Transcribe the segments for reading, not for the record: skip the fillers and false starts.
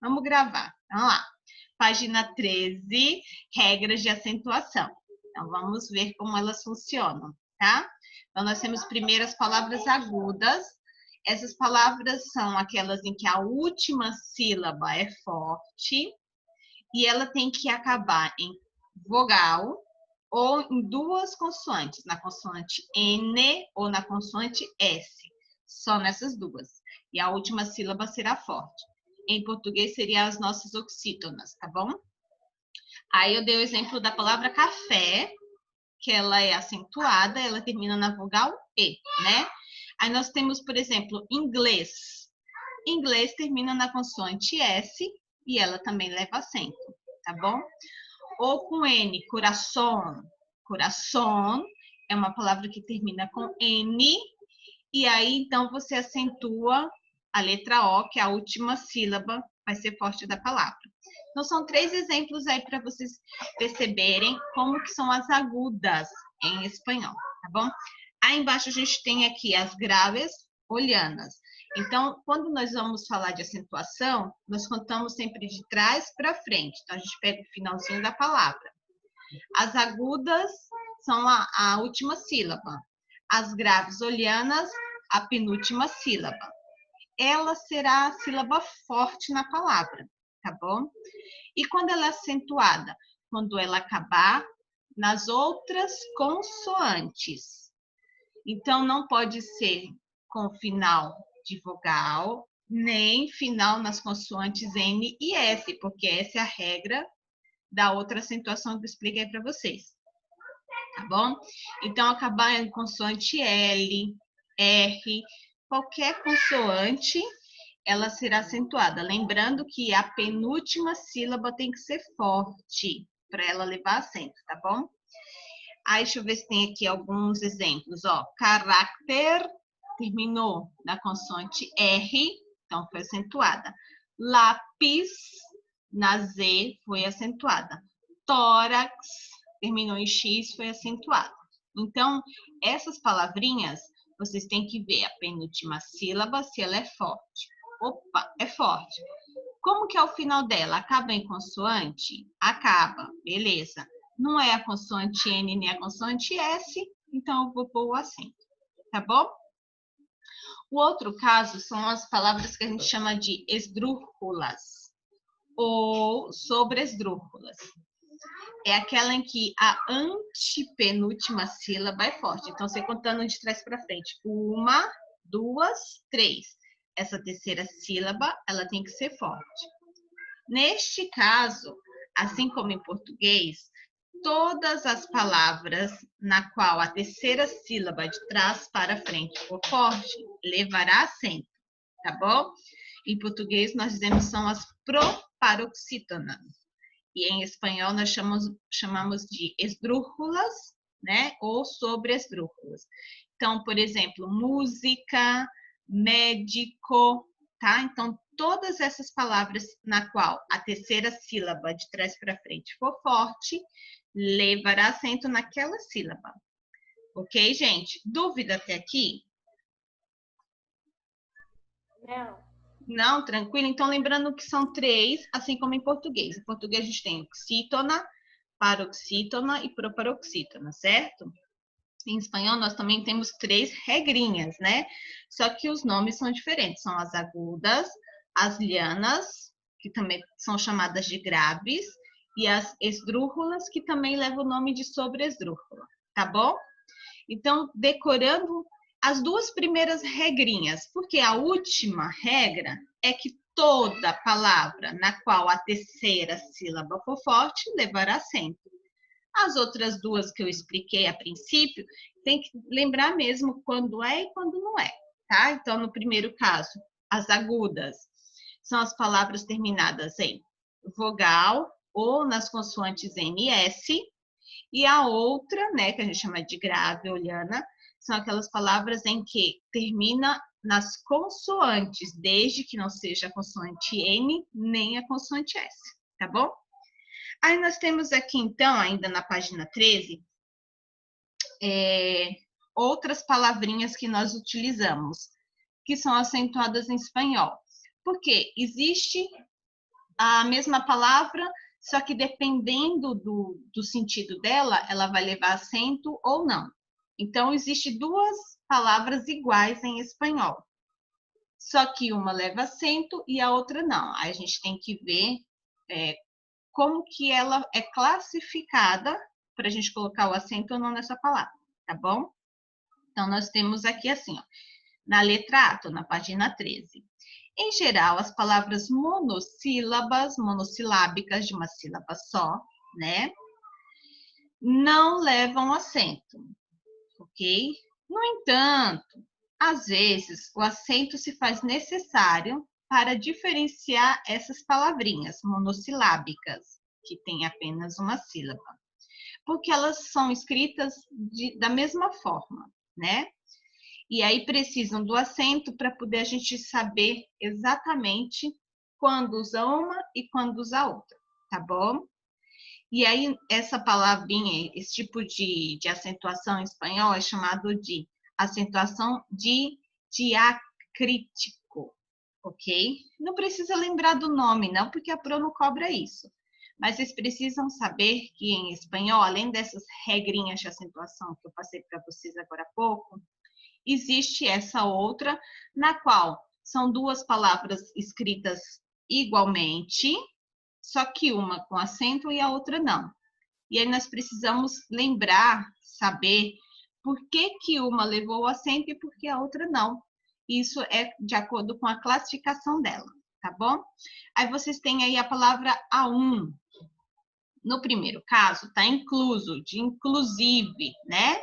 Vamos gravar. Vamos lá. Página 13, regras de acentuação. Então, vamos ver como elas funcionam, tá? Então, nós temos primeiro as palavras agudas. Essas palavras são aquelas em que a última sílaba é forte e ela tem que acabar em vogal ou em duas consoantes, na consoante N ou na consoante S. Só nessas duas. E a última sílaba será forte. Em português, seriam as nossas oxítonas, tá bom? Aí eu dei o exemplo da palavra café, que ela é acentuada, ela termina na vogal E, né? Aí nós temos, por exemplo, inglês. Inglês termina na consoante S e ela também leva acento, tá bom? Ou com N, coração. Coração é uma palavra que termina com N, e aí então você acentua a letra O, que é a última sílaba, vai ser forte da palavra. Então, são 3 exemplos aí para vocês perceberem como que são as agudas em espanhol, tá bom? Aí embaixo a gente tem aqui as graves oleanas. Então, quando nós vamos falar de acentuação, nós contamos sempre de trás para frente. Então, a gente pega o finalzinho da palavra. As agudas são a última sílaba. As graves oleanas, a penúltima sílaba. Ela será a sílaba forte na palavra, tá bom? E quando ela é acentuada? Quando ela acabar nas outras consoantes. Então, não pode ser com final de vogal, nem final nas consoantes N e S, porque essa é a regra da outra acentuação que eu expliquei para vocês. Tá bom? Então, acabar em consoante L, R, qualquer consoante, ela será acentuada. Lembrando que a penúltima sílaba tem que ser forte para ela levar acento, tá bom? Aí, deixa eu ver se tem aqui alguns exemplos. Ó, caráter terminou na consoante R, então foi acentuada. Lápis, na Z, foi acentuada. Tórax, terminou em X, foi acentuado. Então, essas palavrinhas, vocês têm que ver a penúltima sílaba, se ela é forte. Opa, é forte. Como que é o final dela? Acaba em consoante? Acaba, beleza. Não é a consoante N nem a consoante S, então eu vou pôr o acento, tá bom? O outro caso são as palavras que a gente chama de esdrúxulas ou sobresdrúxulas. É aquela em que a antepenúltima sílaba é forte. Então, você contando de trás para frente. 1, 2, 3. Essa terceira sílaba, ela tem que ser forte. Neste caso, assim como em português, todas as palavras na qual a terceira sílaba de trás para frente for forte, levará acento, tá bom? Em português, nós dizemos são as proparoxítonas. E em espanhol, nós chamamos de esdrúxulas, né? Ou sobresdrúxulas. Então, por exemplo, música, médico, tá? Então, todas essas palavras na qual a terceira sílaba de trás para frente for forte, levará acento naquela sílaba. Ok, gente? Dúvida até aqui? Não. Não, tranquilo? Então, lembrando que são 3, assim como em português. Em português, a gente tem oxítona, paroxítona e proparoxítona, certo? Em espanhol, nós também temos 3 regrinhas, né? Só que os nomes são diferentes. São as agudas, as lianas, que também são chamadas de graves, e as esdrúxulas, que também levam o nome de sobresdrúxula, tá bom? Então, decorando as 2 primeiras regrinhas, porque a última regra é que toda palavra na qual a terceira sílaba for forte levará acento. As outras 2 que eu expliquei a princípio, tem que lembrar mesmo quando é e quando não é, tá? Então, no primeiro caso, as agudas são as palavras terminadas em vogal ou nas consoantes N e S, e a outra, né, que a gente chama de grave, oliana, são aquelas palavras em que termina nas consoantes, desde que não seja a consoante N nem a consoante S, tá bom? Aí nós temos aqui, então, ainda na página 13, outras palavrinhas que nós utilizamos, que são acentuadas em espanhol. Porque existe a mesma palavra, só que dependendo do sentido dela, ela vai levar acento ou não. Então, existe duas palavras iguais em espanhol. Só que uma leva acento e a outra não. Aí a gente tem que ver como que ela é classificada para a gente colocar o acento ou não nessa palavra, tá bom? Então, nós temos aqui assim, ó, na letra A, tô na página 13. Em geral, as palavras monossilábicas de uma sílaba só, né? Não levam acento, ok? No entanto, às vezes, o acento se faz necessário para diferenciar essas palavrinhas monossilábicas, que têm apenas uma sílaba, porque elas são escritas da mesma forma, né? E aí precisam do acento para poder a gente saber exatamente quando usa uma e quando usa a outra, tá bom? E aí essa palavrinha, esse tipo de acentuação em espanhol é chamado de acentuação de diacrítico, ok? Não precisa lembrar do nome, não, porque a Pro não cobra isso. Mas vocês precisam saber que em espanhol, além dessas regrinhas de acentuação que eu passei para vocês agora há pouco, existe essa outra, na qual são duas palavras escritas igualmente, só que uma com acento e a outra não. E aí nós precisamos lembrar, saber por que uma levou o acento e por que a outra não. Isso é de acordo com a classificação dela, tá bom? Aí vocês têm aí a palavra aún. No primeiro caso, está incluso, de inclusive, né?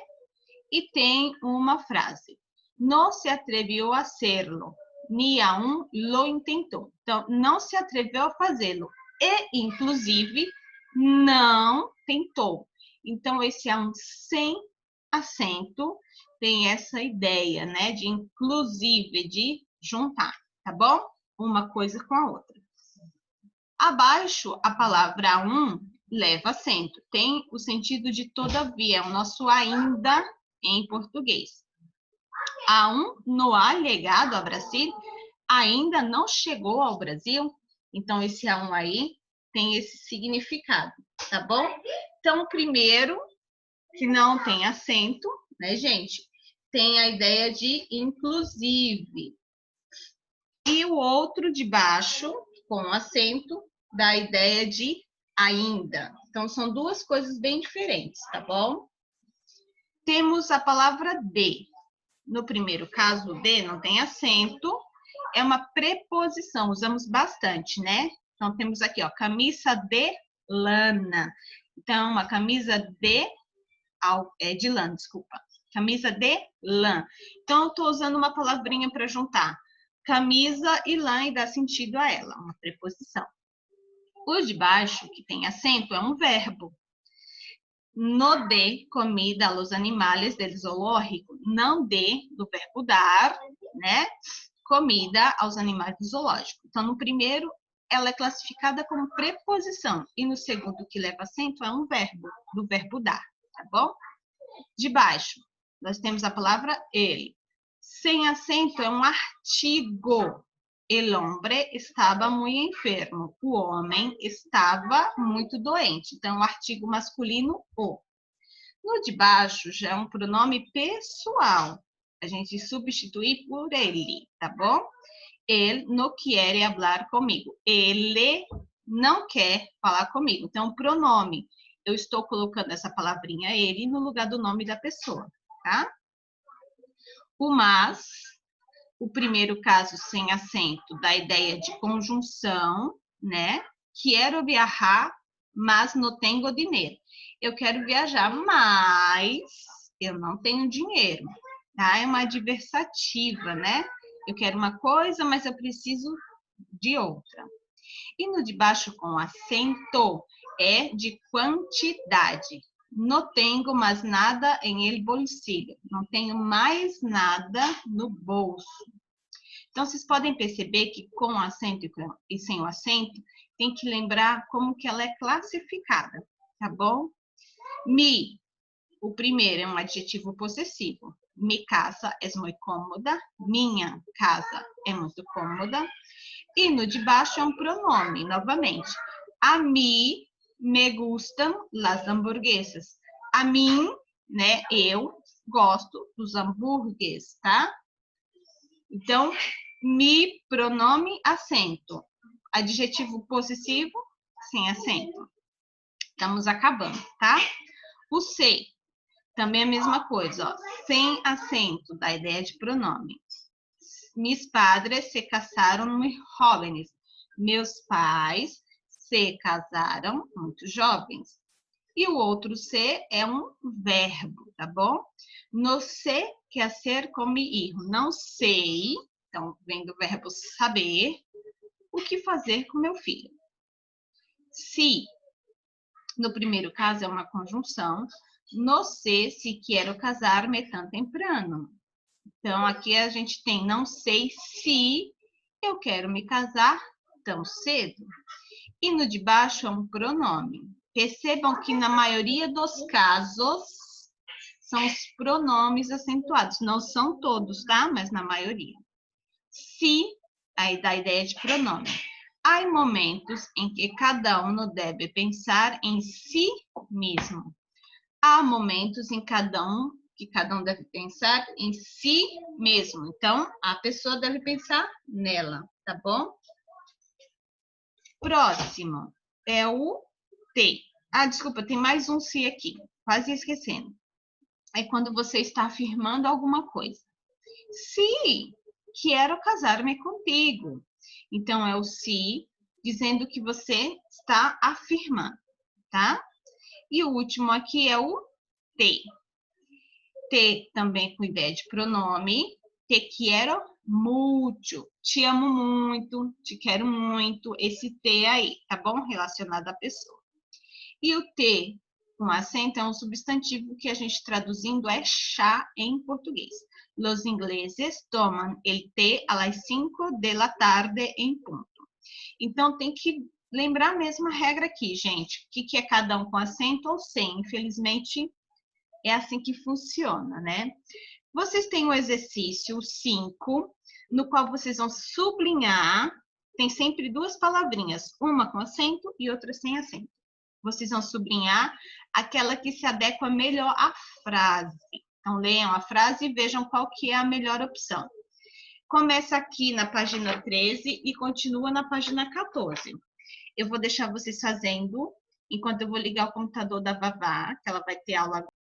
E tem uma frase. Não se atreviu a hacerlo, ni aún lo intentou. Então, não se atreveu a fazê-lo e, inclusive, não tentou. Então, esse é um sem acento, tem essa ideia, né, de inclusive, de juntar, tá bom? Uma coisa com a outra. Abaixo, a palavra um leva acento, tem o sentido de todavia, é o nosso ainda em português. Aún no ha llegado ao Brasil, ainda não chegou ao Brasil, então esse aún aí tem esse significado, tá bom? Então, o primeiro, que não tem acento, né, gente? Tem a ideia de inclusive. E o outro de baixo, com acento, dá a ideia de ainda. Então, são duas coisas bem diferentes, tá bom? Temos a palavra de. No primeiro caso, o de não tem acento, é uma preposição, usamos bastante, né? Então, temos aqui, ó, camisa de lana. Então, uma camisa de lã, desculpa. Camisa de lã. Então, eu estou usando uma palavrinha para juntar camisa e lã e dar sentido a ela, uma preposição. O de baixo, que tem acento, é um verbo. No dê comida aos animais del zoológico. Não dê, do verbo dar, né? Comida aos animais do zoológico. Então, no primeiro, ela é classificada como preposição. E no segundo, que leva acento, é um verbo, do verbo dar, tá bom? De baixo, nós temos a palavra ele. Sem acento é um artigo. El hombre estava muito enfermo. O homem estava muito doente. Então, o artigo masculino, o. No de baixo, já é um pronome pessoal. A gente substitui por ele, tá bom? Ele não quer falar comigo. Ele não quer falar comigo. Então, pronome. Eu estou colocando essa palavrinha ele no lugar do nome da pessoa, tá? O mas, o primeiro caso sem acento, dá ideia de conjunção, né? Quero viajar, mas não tenho dinheiro. Eu quero viajar, mas eu não tenho dinheiro, tá? É uma adversativa, né? Eu quero uma coisa, mas eu preciso de outra. E no de baixo com acento é de quantidade. Não tenho mais nada em el bolsillo. Não tenho mais nada no bolso. Então, vocês podem perceber que com acento e sem o acento, tem que lembrar como que ela é classificada, tá bom? Mi, o primeiro é um adjetivo possessivo. Mi casa é muito cômoda. Minha casa é muito cômoda. E no de baixo é um pronome, novamente. A mim me gustam las hamburguesas. A mim, né, eu gosto dos hambúrgueres, tá? Então, me, pronome, acento. Adjetivo possessivo, sem acento. Estamos acabando, tá? O se, também é a mesma coisa, ó. Sem acento, dá ideia de pronome. Mis padres se casaram muy jóvenes. Meus pais se casaram muito jovens. E o outro se é um verbo, tá bom? No sé qué hacer com mi hijo. Não sei, então vem do verbo saber, o que fazer com meu filho. Se, no primeiro caso, é uma conjunção. No sé si quiero casar-me tan temprano. Então, aqui a gente tem não sei se eu quero me casar tão cedo. E no de baixo é um pronome. Percebam que na maioria dos casos são os pronomes acentuados. Não são todos, tá? Mas na maioria. Se, aí dá a ideia de pronome. Há momentos em que cada um deve pensar em si mesmo. Há momentos em que cada um deve pensar em si mesmo. Então, a pessoa deve pensar nela, tá bom? Próximo é o te. Ah, desculpa, tem mais um se aqui. Quase esquecendo. É quando você está afirmando alguma coisa. Se quero casar-me contigo. Então, é o se dizendo que você está afirmando, tá? E o último aqui é o te. Te também com ideia de pronome. Te quiero mucho. Te amo muito, te quero muito. Esse te aí, tá bom? Relacionado à pessoa. E o te com acento é um substantivo que a gente traduzindo é chá em português. Los ingleses tomam el té a las 5 de la tarde em ponto. Então, tem que lembrar a mesma regra aqui, gente. O que é cada um com acento ou sem? Infelizmente, é assim que funciona, né? Vocês têm o exercício 5, no qual vocês vão sublinhar. Tem sempre duas palavrinhas, uma com acento e outra sem acento. Vocês vão sublinhar aquela que se adequa melhor à frase. Então, leiam a frase e vejam qual que é a melhor opção. Começa aqui na página 13 e continua na página 14. Eu vou deixar vocês fazendo, enquanto eu vou ligar o computador da Vavá, que ela vai ter aula